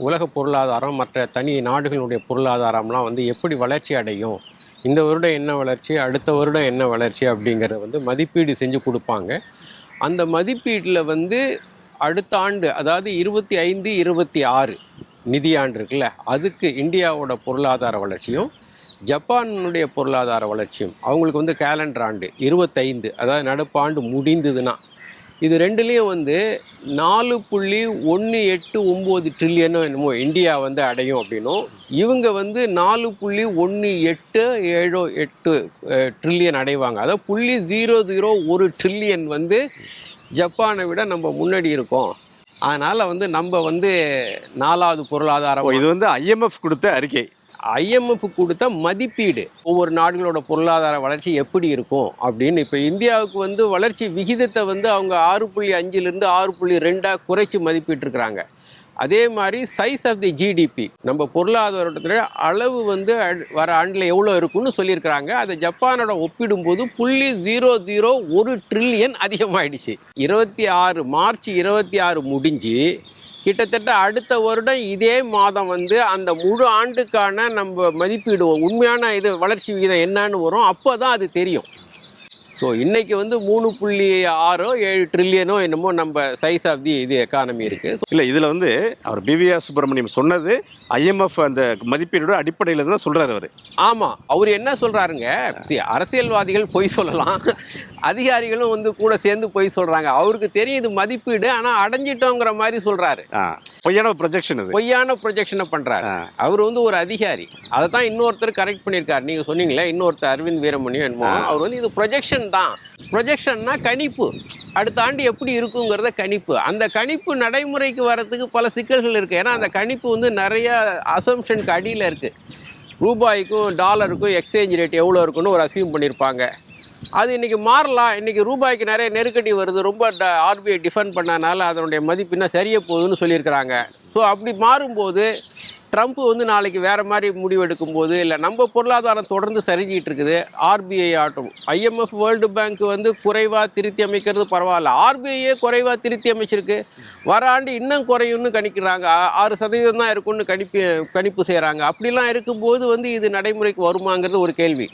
உலக பொருளாதாரம் மற்ற தனி நாடுகளுடைய பொருளாதாரம்லாம் வந்து எப்படி வளர்ச்சி அடையும், இந்த வருடம் என்ன வளர்ச்சி, அடுத்த வருடம் என்ன வளர்ச்சி அப்படிங்கிறத வந்து மதிப்பீடு செஞ்சு கொடுப்பாங்க. அந்த மதிப்பீட்டில் வந்து அடுத்த ஆண்டு, அதாவது 25-26 நிதியாண்டு இருக்குல்ல, அதுக்கு இந்தியாவோட பொருளாதார வளர்ச்சியும் ஜப்பானுடைய பொருளாதார வளர்ச்சியும், அவங்களுக்கு வந்து கேலண்டர் ஆண்டு 25, அதாவது நடப்பு ஆண்டு முடிந்ததுன்னா, இது ரெண்டுலேயும் வந்து 4.189 ட்ரில்லியனோ என்னமோ இந்தியா வந்து அடையும் அப்படின்னும், இவங்க வந்து 4.1878 ட்ரில்லியன் அடைவாங்க. அதாவது 0.001 ட்ரில்லியன் வந்து ஜப்பானை விட நம்ம முன்னாடி இருக்கோம். அதனால் வந்து நம்ம வந்து 4வது பொருளாதாரம். இது வந்து IMF கொடுத்த அறிக்கை. IMF கொடுத்த மதிப்பீடு ஒவ்வொரு நாடுகளோட பொருளாதார வளர்ச்சி எப்படி இருக்கும் அப்படின்னு. இப்போ இந்தியாவுக்கு வந்து வளர்ச்சி விகிதத்தை வந்து அவங்க 6.5லேருந்து 6.2 குறைச்சி மதிப்பிட்டிருக்கிறாங்க. அதே மாதிரி சைஸ் ஆஃப் தி ஜிடிபி, நம்ம பொருளாதாரத்தில் அளவு வந்து வர ஆண்டில் எவ்வளோ இருக்குன்னு சொல்லியிருக்கிறாங்க. அதை ஜப்பானோட ஒப்பிடும்போது 0.001 ட்ரில்லியன் அதிகமாகிடுச்சு. மார்ச் 26 முடிஞ்சு கிட்டத்தட்ட அடுத்த வருடம் இதே மாதம் வந்து அந்த முழு ஆண்டுக்கான நம்ம மதிப்பீடு உண்மையான இது வளர்ச்சி விகிதம் என்னன்னு வரும். அப்போ தான் அது தெரியும். ஸோ இன்றைக்கி வந்து 3.67 ட்ரில்லியனோ என்னமோ நம்ம சைஸ் ஆஃப் தி இது எக்கானமி இருக்குது. இல்லை, இதில் வந்து அவர் BVR சுப்பிரமணியம் சொன்னது IMF அந்த மதிப்பீடோட அடிப்படையில் தான் சொல்கிறார் அவர். ஆமாம், அவர் என்ன சொல்கிறாருங்க, அரசியல்வாதிகள் பொய் சொல்லலாம், அதிகாரிகளும் வந்து கூட சேர்ந்து பொய் சொல்கிறாங்க. அவருக்கு தெரியும் இது மதிப்பீடு, ஆனால் அடைஞ்சிட்டோங்கிற மாதிரி சொல்கிறாரு. பொய்யான ப்ரொஜெக்ஷன், பொய்யான ப்ரொஜெக்ஷனை பண்ணுறாரு. அவர் வந்து ஒரு அதிகாரி. அதை தான் இன்னொருத்தர் கரெக்ட் பண்ணியிருக்காரு. நீங்கள் சொன்னீங்களே இன்னொருத்தர் அரவிந்த் வீரமணியும் என்னமோ, அவர் வந்து இது ப்ரொஜெக்ஷன் தான். ப்ரொஜெக்ஷன்னா கணிப்பு, அடுத்த ஆண்டு எப்படி இருக்குங்கிறத கணிப்பு. அந்த கணிப்பு நடைமுறைக்கு வரதுக்கு பல சிக்கல்கள் இருக்குது. ஏன்னா அந்த கணிப்பு வந்து நிறைய அசம்ஷனுக்கு அடியில் இருக்குது. ரூபாய்க்கும் டாலருக்கும் எக்ஸ்சேஞ்ச் ரேட் எவ்வளோ இருக்குன்னு ஒரு அசியூம் பண்ணியிருப்பாங்க. அது இன்றைக்கி மாறலாம். இன்றைக்கி ரூபாய்க்கு நிறைய நெருக்கடி வருது, ரொம்ப RBI டிஃபெண்ட் பண்ணனால அதனுடைய மதிப்பின்னா சரியாக போகுதுன்னு சொல்லியிருக்கிறாங்க. ஸோ அப்படி மாறும்போது ட்ரம்ப் வந்து நாளைக்கு வேறு மாதிரி முடிவெடுக்கும் போது, இல்லை நம்ம பொருளாதாரம் தொடர்ந்து சரிஞ்சிக்கிட்டு இருக்குது, RBI ஆட்டும் IMF வேர்ல்டு பேங்க் வந்து குறைவாக திருத்தி அமைக்கிறது பரவாயில்ல, RBIயே குறைவாக திருத்தி அமைச்சிருக்கு, வர ஆண்டு இன்னும் குறையும்னு கணிக்கிறாங்க, 6% தான் இருக்குன்னு கணிப்பு செய்கிறாங்க. அப்படிலாம் இருக்கும்போது வந்து இது நடைமுறைக்கு வருமாங்கிறது ஒரு கேள்வி.